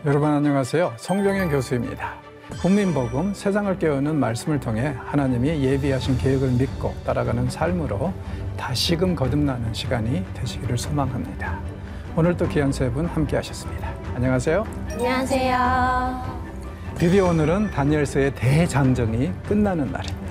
여러분 안녕하세요. 성경현 교수입니다. 국민복음, 세상을 깨우는 말씀을 통해 하나님이 예비하신 계획을 믿고 따라가는 삶으로 다시금 거듭나는 시간이 되시기를 소망합니다. 오늘 또 귀한 세 분 함께 하셨습니다. 안녕하세요. 안녕하세요. 드디어 오늘은 다니엘서의 대장정이 끝나는 날입니다.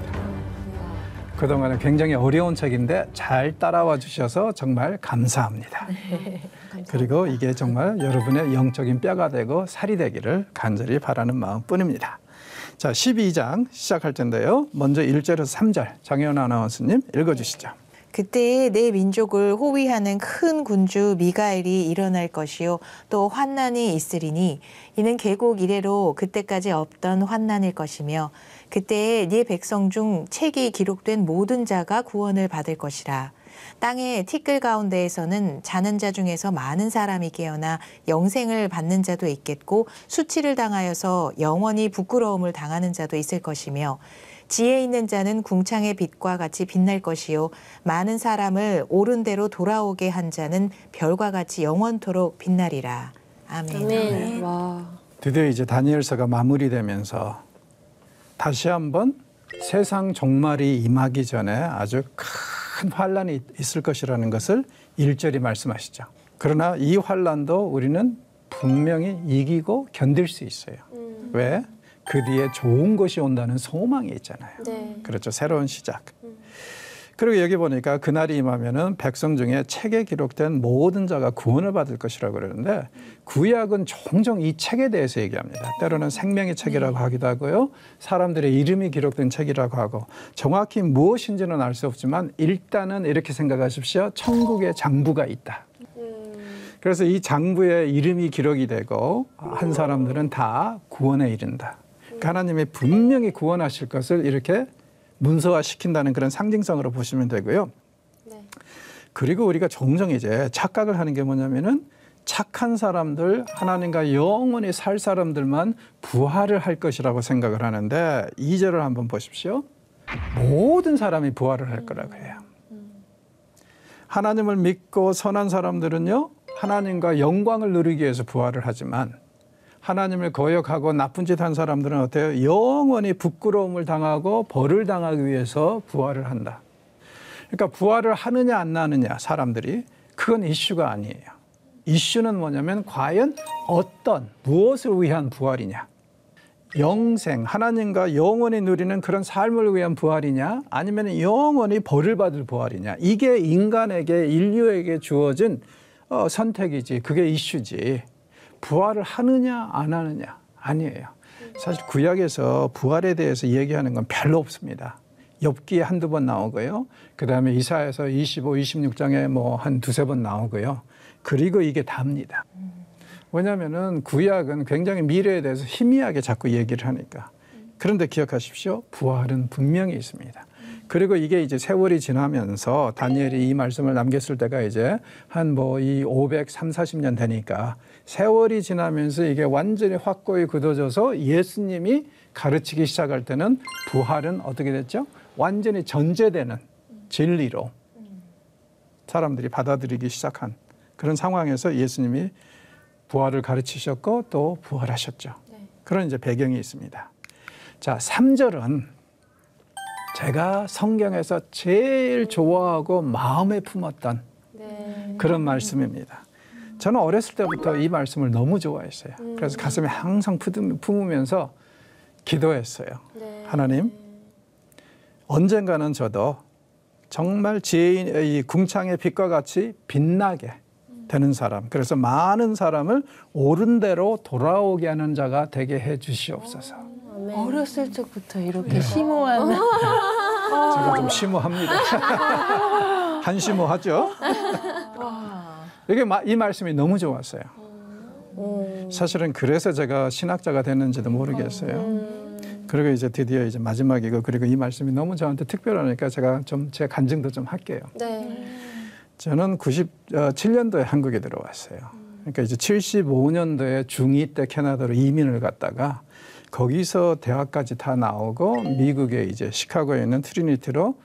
그동안은 굉장히 어려운 책인데 잘 따라와 주셔서 정말 감사합니다. 네, 감사합니다. 그리고 이게 정말 여러분의 영적인 뼈가 되고 살이 되기를 간절히 바라는 마음뿐입니다. 자, 12장 시작할 텐데요. 먼저 1절에서 3절 장혜원 아나운서님 읽어주시죠. 그때에 내 민족을 호위하는 큰 군주 미가엘이 일어날 것이요 또 환난이 있으리니 이는 계곡 이래로 그때까지 없던 환난일 것이며 그때에 네 백성 중 책이 기록된 모든 자가 구원을 받을 것이라. 땅의 티끌 가운데에서는 자는 자 중에서 많은 사람이 깨어나 영생을 받는 자도 있겠고 수치를 당하여서 영원히 부끄러움을 당하는 자도 있을 것이며 지혜 있는 자는 궁창의 빛과 같이 빛날 것이요 많은 사람을 옳은 대로 돌아오게 한 자는 별과 같이 영원토록 빛나리라. 아멘. 아멘. 와. 드디어 이제 다니엘서가 마무리되면서 다시 한번 세상 종말이 임하기 전에 아주 큰 환란이 있을 것이라는 것을 1절이 말씀하시죠. 그러나 이 환란도 우리는 분명히 이기고 견딜 수 있어요. 왜? 그 뒤에 좋은 것이 온다는 소망이 있잖아요. 네. 그렇죠. 새로운 시작. 그리고 여기 보니까 그날이 임하면은 백성 중에 책에 기록된 모든 자가 구원을 받을 것이라고 그러는데 구약은 종종 이 책에 대해서 얘기합니다. 때로는 생명의 책이라고 하기도 하고요. 사람들의 이름이 기록된 책이라고 하고 정확히 무엇인지는 알 수 없지만 일단은 이렇게 생각하십시오. 천국에 장부가 있다. 그래서 이 장부에 이름이 기록이 되고 한 사람들은 다 구원에 이른다. 그러니까 하나님이 분명히 구원하실 것을 이렇게 문서화시킨다는 그런 상징성으로 보시면 되고요. 네. 그리고 우리가 종종 이제 착각을 하는 게 뭐냐면은 착한 사람들, 하나님과 영원히 살 사람들만 부활을 할 것이라고 생각을 하는데 2절을 한번 보십시오. 모든 사람이 부활을 할 거라고 해요. 하나님을 믿고 선한 사람들은요, 하나님과 영광을 누리기 위해서 부활을 하지만 하나님을 거역하고 나쁜 짓 한 사람들은 어때요? 영원히 부끄러움을 당하고 벌을 당하기 위해서 부활을 한다. 그러니까 부활을 하느냐 안 하느냐 사람들이 그건 이슈가 아니에요. 이슈는 뭐냐면 과연 무엇을 위한 부활이냐. 영생, 하나님과 영원히 누리는 그런 삶을 위한 부활이냐 아니면 영원히 벌을 받을 부활이냐. 이게 인간에게 인류에게 주어진 선택이지. 그게 이슈지. 부활을 하느냐 안 하느냐 아니에요. 사실 구약에서 부활에 대해서 얘기하는 건 별로 없습니다. 욥기에 한두 번 나오고요. 그다음에 이사야서 25, 26장에 뭐 한 두세 번 나오고요. 그리고 이게 답니다. 왜냐하면은 구약은 굉장히 미래에 대해서 희미하게 자꾸 얘기를 하니까. 그런데 기억하십시오. 부활은 분명히 있습니다. 그리고 이게 이제 세월이 지나면서 다니엘이 이 말씀을 남겼을 때가 이제 한 뭐 이 530-40년 되니까 세월이 지나면서 이게 완전히 확고히 굳어져서 예수님이 가르치기 시작할 때는 부활은 어떻게 됐죠? 완전히 전제되는 진리로 사람들이 받아들이기 시작한 그런 상황에서 예수님이 부활을 가르치셨고 또 부활하셨죠. 그런 이제 배경이 있습니다. 자, 3절은 제가 성경에서 제일 좋아하고 마음에 품었던 그런 말씀입니다. 저는 어렸을 때부터 이 말씀을 너무 좋아했어요. 그래서 가슴에 항상 품으면서 기도했어요. 하나님, 언젠가는 저도 정말 이 궁창의 빛과 같이 빛나게 되는 사람, 그래서 많은 사람을 옳은 대로 돌아오게 하는 자가 되게 해 주시옵소서. 어렸을 적부터 이렇게 심오한 제가 좀 심오합니다. 한심오하죠? 이게 이 말씀이 너무 좋았어요. 사실은 그래서 제가 신학자가 됐는지도 모르겠어요. 그리고 이제 드디어 이제 마지막이고 그리고 이 말씀이 너무 저한테 특별하니까 제가 좀 제 간증도 좀 할게요. 네. 저는 97년도에 한국에 들어왔어요. 그러니까 이제 75년도에 중2 때 캐나다로 이민을 갔다가 거기서 대학까지 다 나오고 미국에 이제 시카고에 있는 트리니티로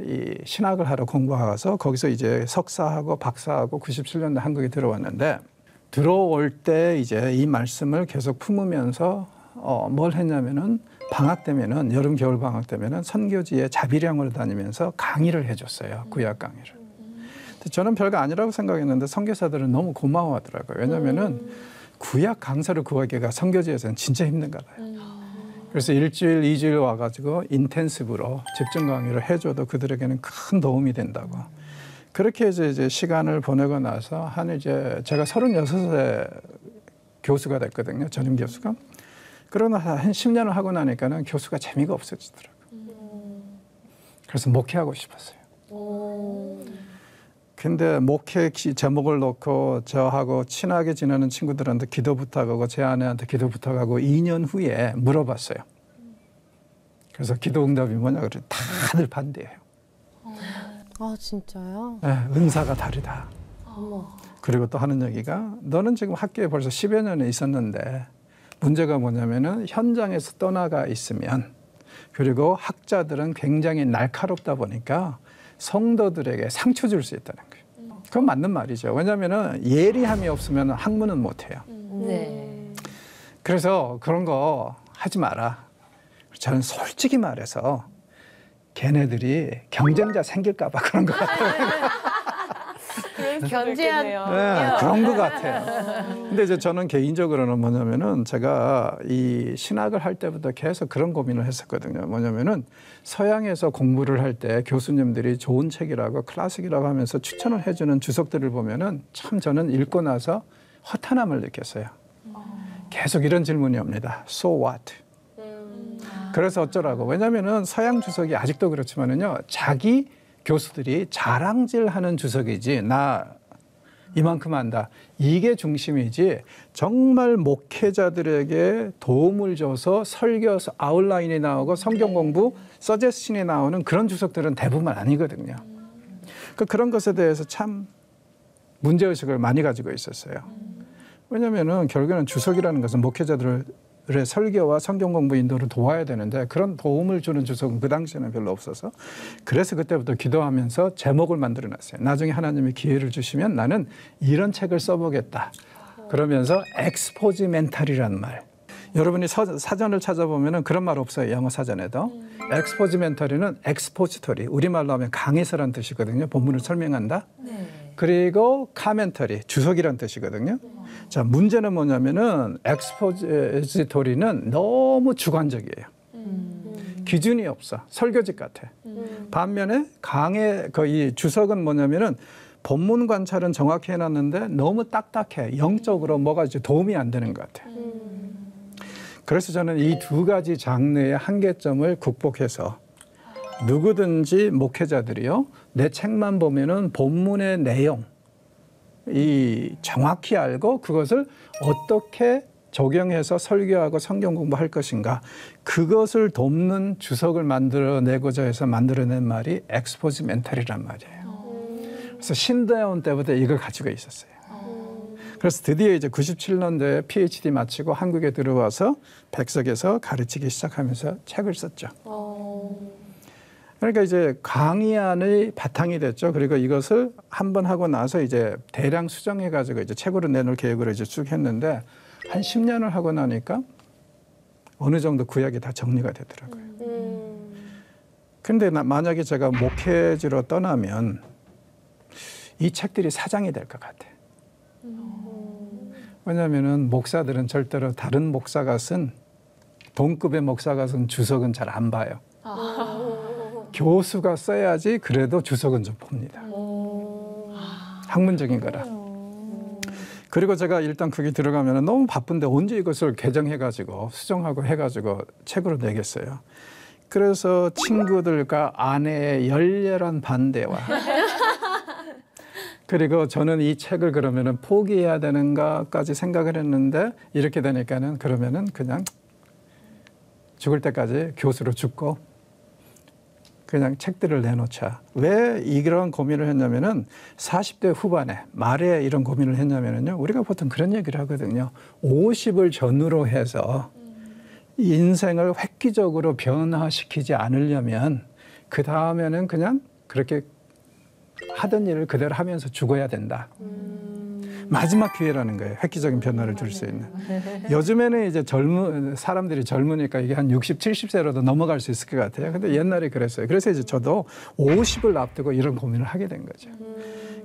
이 신학을 하러 공부하서 거기서 이제 석사하고 박사하고 97년도에 한국에 들어왔는데 들어올 때 이제 이 말씀을 계속 품으면서 뭘 했냐면은 방학 때면은 여름 겨울 방학 때면은 선교지에 자비령을 다니면서 강의를 해줬어요. 구약 강의를. 근데 저는 별거 아니라고 생각했는데 선교사들은 너무 고마워하더라고요. 왜냐면은 구약 강사를 구하기가 선교지에서는 진짜 힘든가 봐요. 그래서 일주일, 2주일 와가지고 인텐시브로 집중 강의를 해줘도 그들에게는 큰 도움이 된다고. 그렇게 이제 시간을 보내고 나서 한 이제 제가 36세 교수가 됐거든요. 전임 교수가. 그러나 한 10년을 하고 나니까는 교수가 재미가 없어지더라고요. 그래서 목회하고 싶었어요. 근데 목회 제목을 놓고 저하고 친하게 지내는 친구들한테 기도 부탁하고 제 아내한테 기도 부탁하고 2년 후에 물어봤어요. 그래서 기도 응답이 뭐냐 그랬더니 다들 반대해요. 아, 진짜요? 네, 은사가 다르다. 어머. 그리고 또 하는 얘기가 너는 지금 학교에 벌써 10여 년에 있었는데 문제가 뭐냐면은 현장에서 떠나가 있으면 그리고 학자들은 굉장히 날카롭다 보니까 성도들에게 상처 줄 수 있다는 거예요. 그건 맞는 말이죠. 왜냐하면은 예리함이 없으면 학문은 못해요. 네. 그래서 그런 거 하지 마라. 저는 솔직히 말해서 걔네들이 경쟁자 생길까 봐 그런 것 같아요. 견제한. 네, 그런 것 같아요. 근데 이제 저는 개인적으로는 뭐냐면은 제가 이 신학을 할 때부터 계속 그런 고민을 했었거든요. 뭐냐면은 서양에서 공부를 할 때 교수님들이 좋은 책이라고 클래식이라고 하면서 추천을 해주는 주석들을 보면은 참 저는 읽고 나서 허탄함을 느꼈어요. 계속 이런 질문이 옵니다. So what? 그래서 어쩌라고? 왜냐면은 서양 주석이 아직도 그렇지만은요, 자기 교수들이 자랑질하는 주석이지 나 이만큼 안다 이게 중심이지 정말 목회자들에게 도움을 줘서 설교 아웃라인이 나오고 성경 공부 서제션이 나오는 그런 주석들은 대부분 아니거든요. 그런 것에 대해서 참 문제의식을 많이 가지고 있었어요. 왜냐하면은 결국에는 주석이라는 것은 목회자들의 설교와 성경 공부 인도를 도와야 되는데 그런 도움을 주는 주석은 그 당시에는 별로 없어서 그래서 그때부터 기도하면서 제목을 만들어놨어요. 나중에 하나님이 기회를 주시면 나는 이런 책을 써보겠다. 그러면서 엑스포지멘탈이라는 말. 여러분이 사전을 찾아보면 그런 말 없어요. 영어 사전에도. 엑스포지멘탈이는 엑스포지토리. 우리말로 하면 강해서란 뜻이거든요. 본문을 설명한다. 네. 그리고 카멘터리, 주석이란 뜻이거든요. 자, 문제는 뭐냐면은 엑스포지토리는 너무 주관적이에요. 기준이 없어. 설교집 같아. 반면에 이 주석은 뭐냐면은 본문 관찰은 정확히 해놨는데 너무 딱딱해. 영적으로 뭐가 이제 도움이 안 되는 것 같아. 그래서 저는 이 두 가지 장르의 한계점을 극복해서 누구든지 목회자들이요, 내 책만 보면은 본문의 내용, 이 정확히 알고 그것을 어떻게 적용해서 설교하고 성경 공부할 것인가, 그것을 돕는 주석을 만들어내고자 해서 만들어낸 말이 엑스포지멘탈이란 말이에요. 그래서 신대원 때부터 이걸 가지고 있었어요. 그래서 드디어 이제 97년도에 PhD 마치고 한국에 들어와서 백석에서 가르치기 시작하면서 책을 썼죠. 그러니까 이제 강의안의 바탕이 됐죠. 그리고 이것을 한번 하고 나서 이제 대량 수정해가지고 이제 책으로 내놓을 계획으로 이제 쭉 했는데 한 10년을 하고 나니까 어느 정도 구약이 다 정리가 되더라고요. 근데 만약에 제가 목회지로 떠나면 이 책들이 사장이 될 것 같아. 왜냐하면은 목사들은 절대로 다른 목사가 쓴 동급의 목사가 쓴 주석은 잘 안 봐요. 교수가 써야지 그래도 주석은 좀 봅니다. 학문적인 거라. 그리고 제가 일단 거기 들어가면 너무 바쁜데 언제 이것을 개정해가지고 수정하고 해가지고 책으로 내겠어요. 그래서 친구들과 아내의 열렬한 반대와 그리고 저는 이 책을 그러면은 포기해야 되는가까지 생각을 했는데 이렇게 되니까는 그러면은 그냥 죽을 때까지 교수로 죽고 그냥 책들을 내놓자. 왜 이런 고민을 했냐면은 40대 후반에 말에 이런 고민을 했냐면은요. 우리가 보통 그런 얘기를 하거든요. 50을 전후로 해서 인생을 획기적으로 변화시키지 않으려면 그 다음에는 그냥 그렇게 하던 일을 그대로 하면서 죽어야 된다. 마지막 기회라는 거예요. 획기적인 변화를 줄 수 있는. 요즘에는 이제 사람들이 젊으니까 이게 한 60, 70세로도 넘어갈 수 있을 것 같아요. 근데 옛날에 그랬어요. 그래서 이제 저도 50을 앞두고 이런 고민을 하게 된 거죠.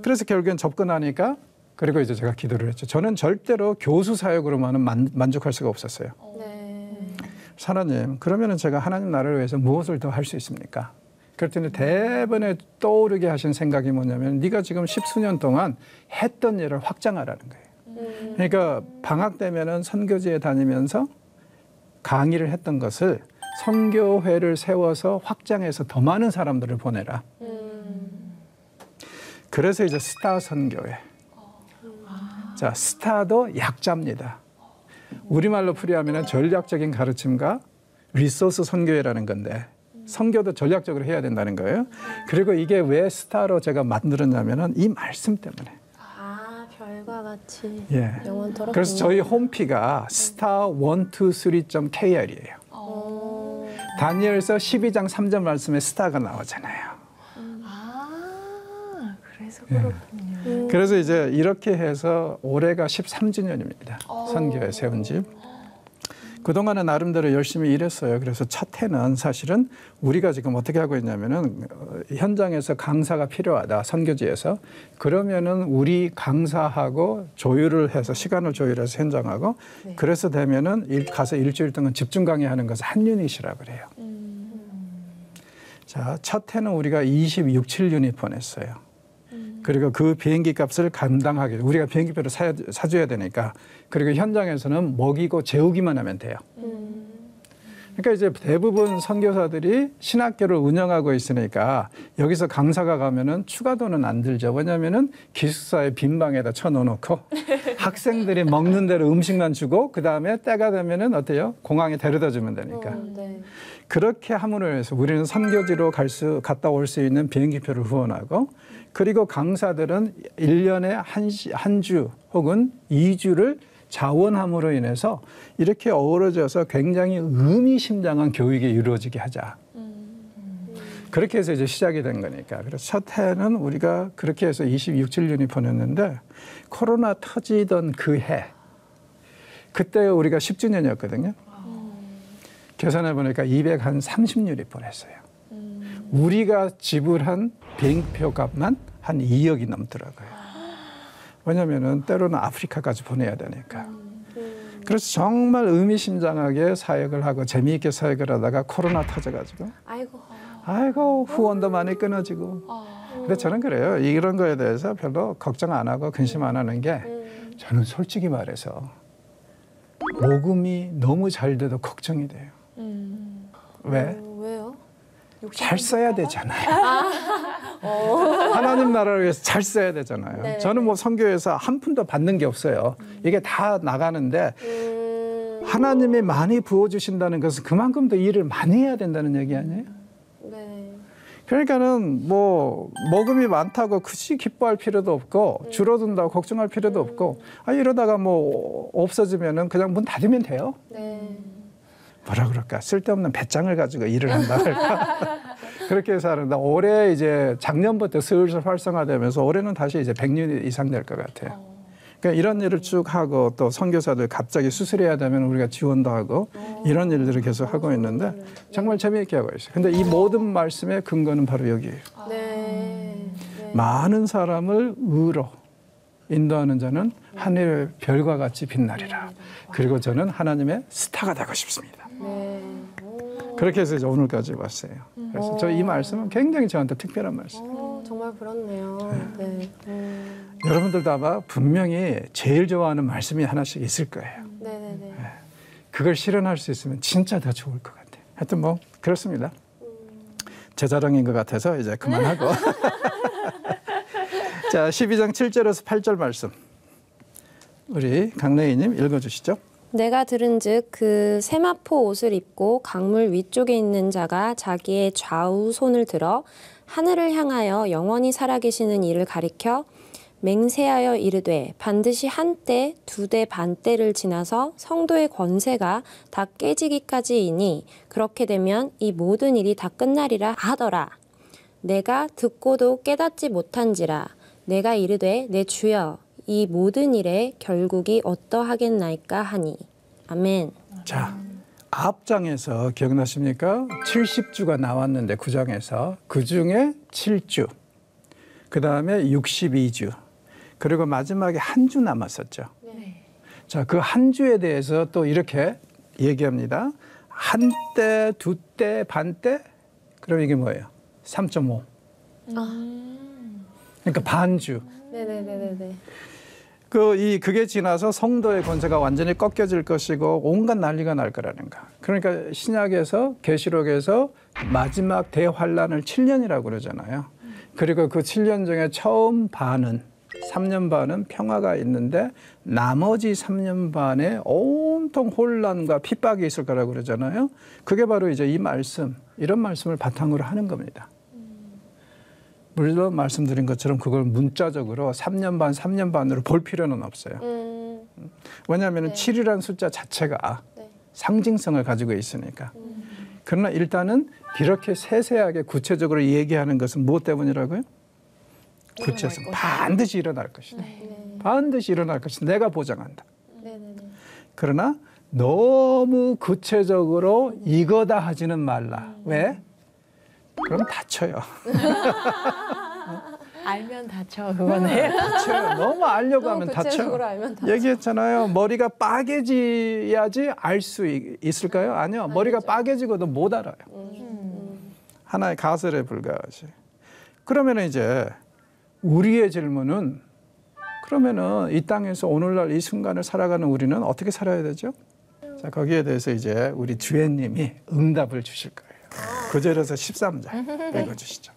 그래서 결국엔 접근하니까 그리고 이제 제가 기도를 했죠. 저는 절대로 교수 사역으로만은 만족할 수가 없었어요. 네. 하나님, 그러면은 제가 하나님 나라를 위해서 무엇을 더 할 수 있습니까? 그랬더니 대번에 떠오르게 하신 생각이 뭐냐면 네가 지금 10수년 동안 했던 일을 확장하라는 거예요. 그러니까 방학 되면은 선교지에 다니면서 강의를 했던 것을 선교회를 세워서 확장해서 더 많은 사람들을 보내라. 그래서 이제 스타 선교회. 자, 스타도 약자입니다. 우리말로 풀이하면 전략적인 가르침과 리소스 선교회라는 건데 선교도 전략적으로 해야 된다는 거예요. 그리고 이게 왜 스타로 제가 만들었냐면은 이 말씀 때문에. 아, 별과 같이 예. 영원토록. 그래서 저희 홈피가 star123.kr이에요. 다니엘서 12장 3절 말씀에 스타가 나오잖아요. 아, 그래서 예. 그렇군요. 그래서 이제 이렇게 해서 올해가 13주년입니다. 선교회 세운 집. 그동안은 나름대로 열심히 일했어요. 그래서 첫 해는 사실은 우리가 지금 어떻게 하고 있냐면은 현장에서 강사가 필요하다. 선교지에서. 그러면은 우리 강사하고 조율을 해서 시간을 조율해서 현장하고 네. 그래서 되면은 가서 일주일 동안 집중 강의하는 것을 한 유닛이라고 그래요. 자, 첫 해는 우리가 26, 7유닛 보냈어요. 그리고 그 비행기 값을 감당하게 우리가 비행기표를 사줘야 되니까 그리고 현장에서는 먹이고 재우기만 하면 돼요. 그러니까 이제 대부분 선교사들이 신학교를 운영하고 있으니까 여기서 강사가 가면은 추가 돈은 안 들죠. 왜냐하면은 기숙사의 빈 방에다 쳐놓고 학생들이 먹는 대로 음식만 주고 그 다음에 때가 되면은 어때요? 공항에 데려다 주면 되니까. 네. 그렇게 함으로 해서 우리는 선교지로 갔다 올 수 있는 비행기표를 후원하고 그리고 강사들은 1년에 한 주 혹은 2주를 자원함으로 인해서 이렇게 어우러져서 굉장히 의미심장한 교육이 이루어지게 하자. 그렇게 해서 이제 시작이 된 거니까. 그래서 첫 해는 우리가 그렇게 해서 26, 7유닛 보냈는데 코로나 터지던 그 해, 그때 우리가 10주년이었거든요. 계산해 보니까 230유닛 보냈어요. 우리가 지불한 비행표 값만 한 2억이 넘더라고요. 왜냐면은 때로는 아프리카까지 보내야 되니까. 그래서 정말 의미심장하게 사역을 하고 재미있게 사역을 하다가 코로나 터져가지고 아이고 후원도 많이 끊어지고. 근데 저는 그래요. 이런 거에 대해서 별로 걱정 안 하고 근심 안 하는 게 저는 솔직히 말해서 모금이 너무 잘 돼도 걱정이 돼요. 왜? 왜요? 잘 써야 되잖아요. 하나님 나라를 위해서 잘 써야 되잖아요. 네. 저는 뭐 선교에서 한 푼도 받는 게 없어요. 이게 다 나가는데 하나님이 많이 부어주신다는 것은 그만큼 더 일을 많이 해야 된다는 얘기 아니에요? 네. 그러니까는 뭐 먹음이 많다고 굳이 기뻐할 필요도 없고 줄어든다고 걱정할 필요도 없고 이러다가 뭐 없어지면은 그냥 문 닫으면 돼요. 네. 뭐라 그럴까 쓸데없는 배짱을 가지고 일을 한다 할까 그렇게 해서 하는데 올해 이제 작년부터 슬슬 활성화되면서 올해는 다시 이제 100유닛 이상 될 것 같아요. 그러니까 이런 일을 쭉 하고 또 선교사들 갑자기 수술해야 되면 우리가 지원도 하고 이런 일들을 계속 하고 있는데 정말 재미있게 하고 있어요. 근데 이 모든 말씀의 근거는 바로 여기예요. 네. 많은 사람을 의로 인도하는 자는 하늘의 별과 같이 빛나리라. 그리고 저는 하나님의 스타가 되고 싶습니다. 네. 그렇게 해서 이제 오늘까지 왔어요. 그래서 저 이 말씀은 굉장히 저한테 특별한 말씀. 정말 그렇네요. 네. 여러분들도 아마 분명히 제일 좋아하는 말씀이 하나씩 있을 거예요. 네네네. 그걸 실현할 수 있으면 진짜 더 좋을 것 같아요. 하여튼 뭐 그렇습니다. 제 자랑인 것 같아서 이제 그만하고. 자, 12장 7절에서 8절 말씀. 우리 강래희님 읽어주시죠. 내가 들은즉 그 세마포 옷을 입고 강물 위쪽에 있는 자가 자기의 좌우 손을 들어 하늘을 향하여 영원히 살아계시는 이를 가리켜 맹세하여 이르되 반드시 한때 두 대 반때를 지나서 성도의 권세가 다 깨지기까지이니 그렇게 되면 이 모든 일이 다 끝나리라 하더라. 내가 듣고도 깨닫지 못한지라 내가 이르되 내 주여 이 모든 일에 결국이 어떠하겠나이까 하니. 아멘. 자, 앞장에서 기억나십니까? 70주가 나왔는데 9장에서 그중에 7주, 그 다음에 62주, 그리고 마지막에 한 주 남았었죠. 자, 그 한 주에 대해서 또 이렇게 얘기합니다. 한 때, 두 때, 반 때? 그럼 이게 뭐예요? 3.5. 그러니까 반주. 네네네네. 그게 지나서 성도의 권세가 완전히 꺾여질 것이고 온갖 난리가 날 거라는 거. 그러니까 신약에서 계시록에서 마지막 대환란을 7년이라고 그러잖아요. 그리고 그 7년 중에 처음 반은 3년 반은 평화가 있는데 나머지 3년 반에 온통 혼란과 핍박이 있을 거라고 그러잖아요. 그게 바로 이제 이 말씀, 이런 말씀을 바탕으로 하는 겁니다. 물론 말씀드린 것처럼 그걸 문자적으로 3년 반으로 볼 필요는 없어요. 왜냐하면 네. 7이라는 숫자 자체가 네. 상징성을 가지고 있으니까. 그러나 일단은 이렇게 세세하게 구체적으로 얘기하는 것은 무엇 때문이라고요? 구체성. 반드시 일어날 것이다. 네. 반드시 일어날 것이다. 내가 보장한다. 네네네. 그러나 너무 구체적으로 이거다 하지는 말라. 왜? 그럼 다쳐요. 알면 다쳐 그거네. 다쳐요. 너무 알려고 하면 구체적으로 다쳐요. 알면 다쳐. 얘기했잖아요. 머리가 빠개져야지 알 수 있을까요? 아니요. 머리가 빠개지고도 못 알아요. 하나의 가설에 불과하지. 그러면 이제 우리의 질문은 그러면은 이 땅에서 오늘날 이 순간을 살아가는 우리는 어떻게 살아야 되죠? 자, 거기에 대해서 이제 우리 주연님이 응답을 주실 거예요. 9절에서 13절 읽어주시죠.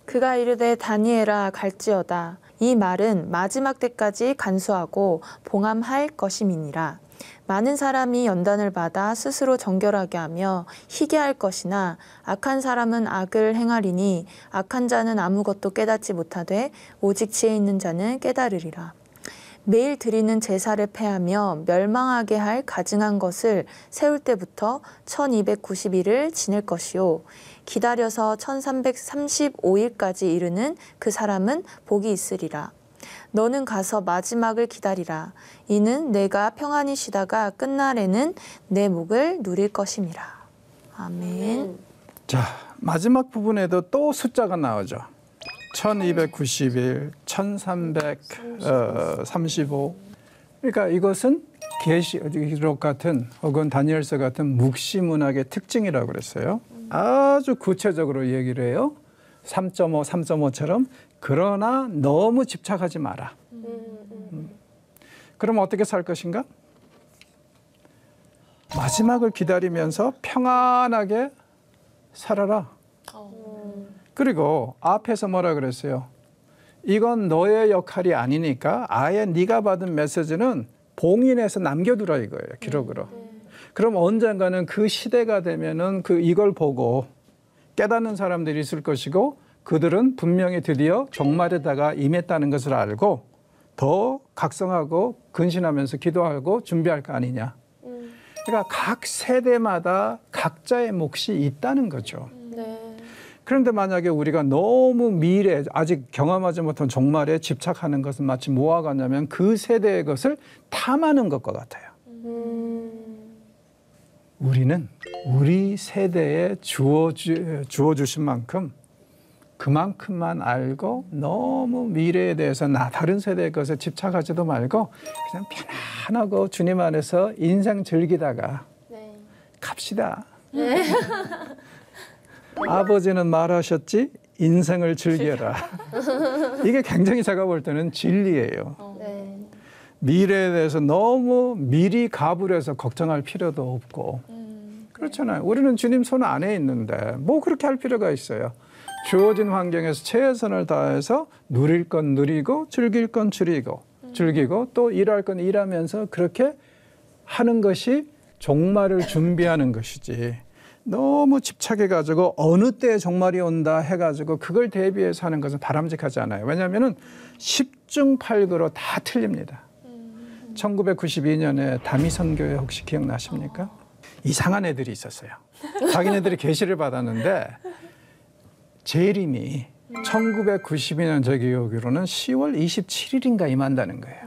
그가 이르되 다니엘아 갈지어다. 이 말은 마지막 때까지 간수하고 봉함할 것임이니라. 많은 사람이 연단을 받아 스스로 정결하게 하며 희게 할 것이나 악한 사람은 악을 행하리니 악한 자는 아무것도 깨닫지 못하되 오직 지혜 있는 자는 깨달으리라. 매일 드리는 제사를 패하며 멸망하게 할 가증한 것을 세울 때부터 1290일을 지낼 것이요. 기다려서 1335일까지 이르는 그 사람은 복이 있으리라. 너는 가서 마지막을 기다리라. 이는 내가 평안히 쉬다가 끝날에는 내 목을 누릴 것임이라. 아멘. 자, 마지막 부분에도 또 숫자가 나오죠. 1290일, 1335. 그러니까 이것은 계시록 같은 혹은 다니엘서 같은 묵시문학의 특징이라고 그랬어요. 아주 구체적으로 얘기를 해요. 3.5, 3.5처럼. 그러나 너무 집착하지 마라. 그럼 어떻게 살 것인가? 마지막을 기다리면서 평안하게 살아라. 그리고 앞에서 뭐라 그랬어요? 이건 너의 역할이 아니니까 아예 네가 받은 메시지는 봉인해서 남겨두라 이거예요. 기록으로. 그럼 언젠가는 그 시대가 되면은 이걸 보고 깨닫는 사람들이 있을 것이고 그들은 분명히 드디어 종말에다가 임했다는 것을 알고 더 각성하고 근신하면서 기도하고 준비할 거 아니냐. 그러니까 각 세대마다 각자의 몫이 있다는 거죠. 네. 그런데 만약에 우리가 너무 미래, 아직 경험하지 못한 종말에 집착하는 것은 마치 뭐와 같냐면 그 세대의 것을 탐하는 것과 같아요. 우리는 우리 세대에 주어주신 만큼 그만큼만 알고 너무 미래에 대해서 다른 세대의 것에 집착하지도 말고 그냥 편안하고 주님 안에서 인생 즐기다가 네. 갑시다. 아버지는 말하셨지 인생을 즐겨라. 이게 굉장히 제가 볼 때는 진리예요. 네. 미래에 대해서 너무 미리 가불해서 걱정할 필요도 없고 그렇잖아요. 우리는 주님 손 안에 있는데 뭐 그렇게 할 필요가 있어요. 주어진 환경에서 최선을 다해서 누릴 건 누리고 즐길 건 즐기고 또 일할 건 일하면서 그렇게 하는 것이 종말을 준비하는 것이지 너무 집착해가지고 어느 때에 종말이 온다 해가지고 그걸 대비해서 하는 것은 바람직하지 않아요. 왜냐하면 10중8구로 다 틀립니다. 1992년에 다미선교회 혹시 기억나십니까? 이상한 애들이 있었어요. 자기네들이 계시를 받았는데 재림이 1992년 제 기억으로는 10월 27일인가 임한다는 거예요.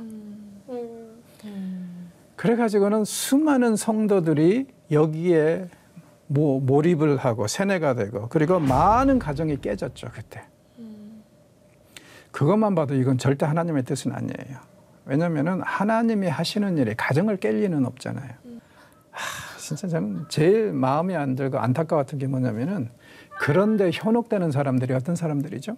그래가지고는 수많은 성도들이 여기에 몰입을 하고 세뇌가 되고 그리고 많은 가정이 깨졌죠 그때. 그것만 봐도 이건 절대 하나님의 뜻은 아니에요. 왜냐하면 하나님이 하시는 일이 가정을 깰 리는 없잖아요. 진짜 저는 제일 마음이 안 들고 안타까웠던 게 뭐냐면은 그런데 현혹되는 사람들이 어떤 사람들이죠?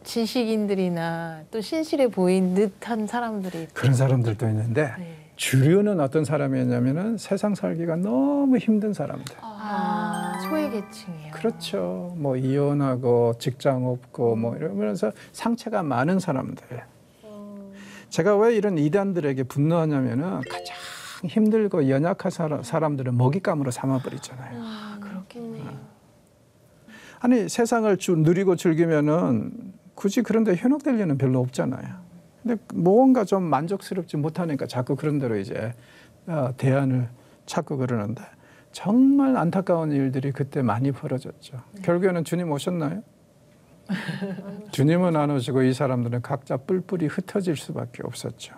지식인들이나 또 신실해 보인 듯한 사람들이 그런 사람들도 있는데 네. 주류는 어떤 사람이었냐면은 세상 살기가 너무 힘든 사람들. 소외계층이에요. 그렇죠. 뭐 이혼하고 직장 없고 뭐 이러면서 상처가 많은 사람들. 제가 왜 이런 이단들에게 분노하냐면은 가장 힘들고 연약한 사람들은 먹잇감으로 삼아버리잖아요. 그렇겠네요. 아니 세상을 누리고 즐기면은 굳이 그런데 현혹될 일은 별로 없잖아요. 근데 뭔가 좀 만족스럽지 못하니까 자꾸 그런 대로 이제 대안을 찾고 그러는데 정말 안타까운 일들이 그때 많이 벌어졌죠. 결국에는 주님 오셨나요? 주님은 안 오시고 이 사람들은 각자 뿔뿔이 흩어질 수밖에 없었죠.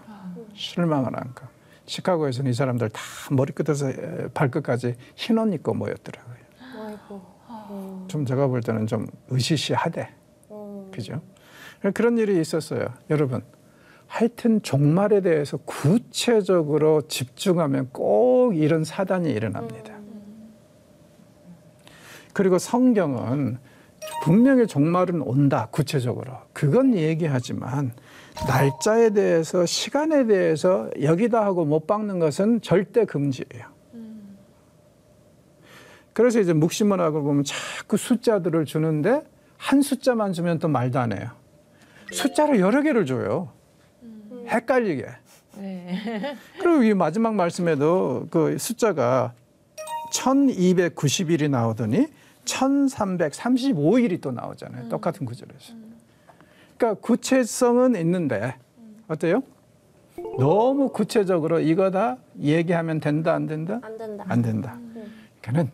실망을 안고. 시카고에서는 이 사람들 다 머리끝에서 발끝까지 흰 옷 입고 모였더라고요. 아이고. 좀 제가 볼 때는 좀 으시시하대. 그죠? 그런 일이 있었어요. 여러분, 하여튼 종말에 대해서 구체적으로 집중하면 꼭 이런 사단이 일어납니다. 그리고 성경은 분명히 종말은 온다, 구체적으로. 그건 얘기하지만 날짜에 대해서, 시간에 대해서 여기다 하고 못 박는 것은 절대 금지예요. 그래서 이제 묵시문학을 보면 자꾸 숫자들을 주는데 한 숫자만 주면 또 말도 안 해요. 숫자를 여러 개를 줘요. 헷갈리게. 네. 그리고 이 마지막 말씀에도 그 숫자가 1290일이 나오더니 1335일이 또 나오잖아요. 똑같은 구절에서. 그러니까 구체성은 있는데 어때요? 너무 구체적으로 이거다 얘기하면 된다 안 된다? 안 된다. 안 된다. 그러니까는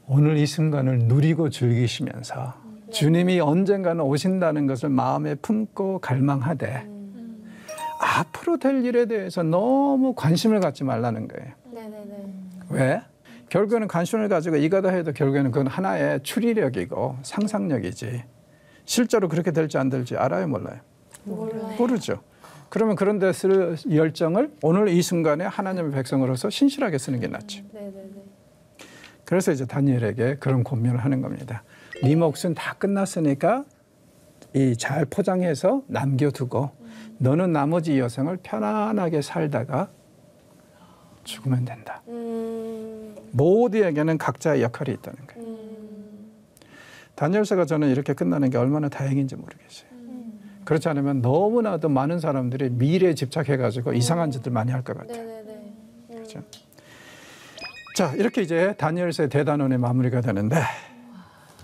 오늘 이 순간을 누리고 즐기시면서 주님이 언젠가는 오신다는 것을 마음에 품고 갈망하되 앞으로 될 일에 대해서 너무 관심을 갖지 말라는 거예요. 네네네. 왜? 결국에는 관심을 가지고 이거다 해도 결국에는 그건 하나의 추리력이고 상상력이지. 실제로 그렇게 될지 안 될지 알아요, 몰라요? 몰라요. 모르죠. 그러면 그런 데 쓸 열정을 오늘 이 순간에 하나님의 백성으로서 신실하게 쓰는 게 낫죠. 네네네. 그래서 이제 다니엘에게 그런 고민을 하는 겁니다. 네 몫은 다 끝났으니까 이 잘 포장해서 남겨두고 너는 나머지 여생을 편안하게 살다가 죽으면 된다. 모두에게는 각자의 역할이 있다는 거예요. 다니엘서가 저는 이렇게 끝나는 게 얼마나 다행인지 모르겠어요. 그렇지 않으면 너무나도 많은 사람들이 미래에 집착해가지고 이상한 짓들 많이 할 것 같아요. 네네네. 그렇죠? 자, 이렇게 이제 다니엘서의 대단원이 마무리가 되는데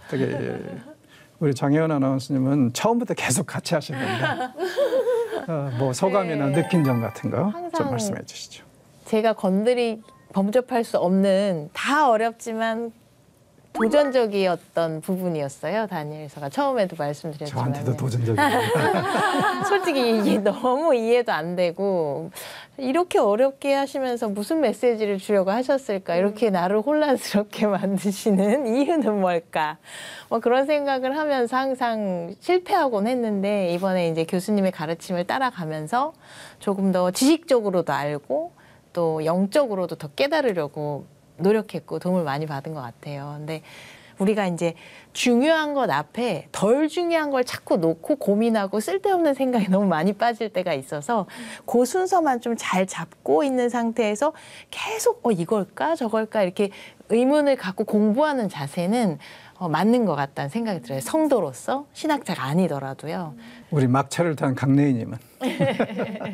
되게 우리 장혜연 아나운서님은 처음부터 계속 같이 하시는데 뭐 소감이나 네. 느낀 점 같은 거 좀 항상 말씀해 주시죠. 제가 범접할 수 없는 다 어렵지만 도전적이었던 부분이었어요. 다니엘서가 처음에도 말씀드렸지만 저한테도 도전적이에요. 솔직히 이게 너무 이해도 안 되고 이렇게 어렵게 하시면서 무슨 메시지를 주려고 하셨을까? 이렇게 나를 혼란스럽게 만드시는 이유는 뭘까? 뭐 그런 생각을 하면서 항상 실패하곤 했는데 이번에 이제 교수님의 가르침을 따라가면서 조금 더 지식적으로도 알고 또 영적으로도 더 깨달으려고 노력했고 도움을 많이 받은 것 같아요. 근데 우리가 이제 중요한 것 앞에 덜 중요한 걸 자꾸 놓고 고민하고 쓸데없는 생각이 너무 많이 빠질 때가 있어서 그 순서만 좀 잘 잡고 있는 상태에서 계속 이걸까 저걸까 이렇게 의문을 갖고 공부하는 자세는 맞는 것 같다는 생각이 들어요. 성도로서 신학자가 아니더라도요. 우리 막차를 탄 강래희님은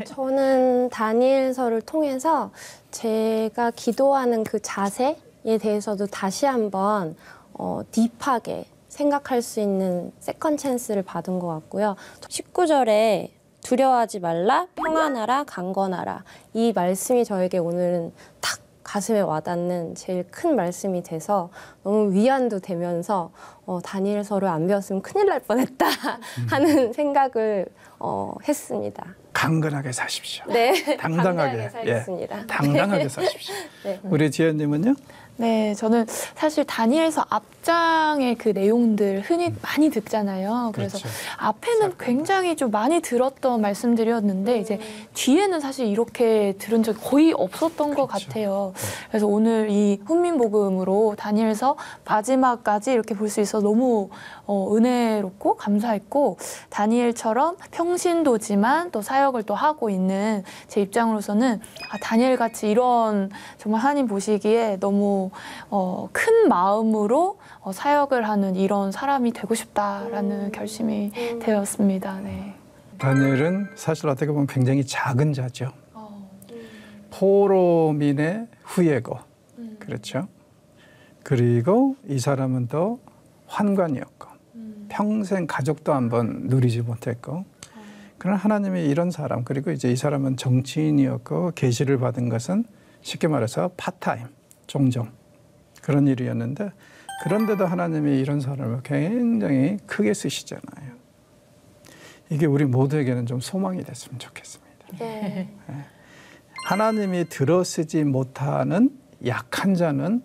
저는 다니엘서를 통해서 제가 기도하는 그 자세에 대해서도 다시 한번 딥하게 생각할 수 있는 세컨 찬스를 받은 것 같고요. 19절에 두려워하지 말라, 평안하라, 강건하라. 이 말씀이 저에게 오늘은 탁 가슴에 와닿는 제일 큰 말씀이 돼서 너무 위안도 되면서 다니엘서를 안 배웠으면 큰일 날 뻔했다 하는 생각을 했습니다. 강건하게 사십시오. 네, 당당하게 살겠습니다. 당당하게 사십시오. 네. 우리 지연님은요? 네, 저는 사실 다니엘서 앞장의 그 내용들 흔히 많이 듣잖아요. 그래서 그렇죠. 앞에는 굉장히 좀 많이 들었던 말씀들이었는데 이제 뒤에는 사실 이렇게 들은 적이 거의 없었던 것 그렇죠. 같아요. 그래서 오늘 이 훈민복음으로 다니엘서 마지막까지 이렇게 볼 수 있어 너무 은혜롭고 감사했고, 다니엘처럼 평신도지만 또 사역을 또 하고 있는 제 입장으로서는 다니엘 같이 이런 정말 하나님 보시기에 너무 큰 마음으로 사역을 하는 이런 사람이 되고 싶다라는 결심이 되었습니다. 네. 다니엘은 사실 어떻게 보면 굉장히 작은 자죠. 포로민의 후예고, 그렇죠. 그리고 이 사람은 또 환관이었고, 평생 가족도 한번 누리지 못했고, 그러나 하나님이 이런 사람, 그리고 이제 이 사람은 정치인이었고 계시를 받은 것은 쉽게 말해서 파타임, 종종 그런 일이었는데, 그런데도 하나님이 이런 사람을 굉장히 크게 쓰시잖아요. 이게 우리 모두에게는 좀 소망이 됐으면 좋겠습니다. 네. 하나님이 들어쓰지 못하는 약한 자는,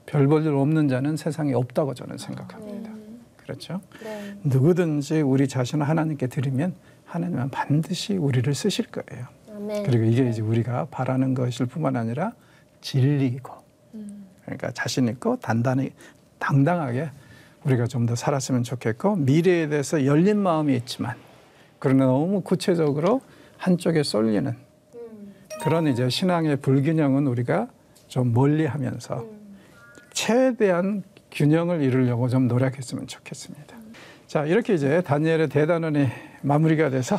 별 볼 일 없는 자는 세상에 없다고 저는 생각합니다. 그렇죠? 네. 누구든지 우리 자신을 하나님께 드리면 하나님은 반드시 우리를 쓰실 거예요. 아멘. 그리고 이게 이제 우리가 바라는 것일 뿐만 아니라 진리이고, 그러니까 자신 있고 단단히 당당하게 우리가 좀 더 살았으면 좋겠고, 미래에 대해서 열린 마음이 있지만 그러나 너무 구체적으로 한쪽에 쏠리는 그런 이제 신앙의 불균형은 우리가 좀 멀리하면서 최대한 균형을 이루려고 좀 노력했으면 좋겠습니다. 자, 이렇게 이제 다니엘의 대단원이 마무리가 돼서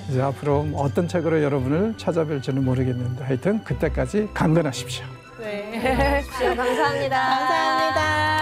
이제 앞으로 어떤 책으로 여러분을 찾아뵐지는 모르겠는데 하여튼 그때까지 강건하십시오. 네. 감사합니다. 감사합니다.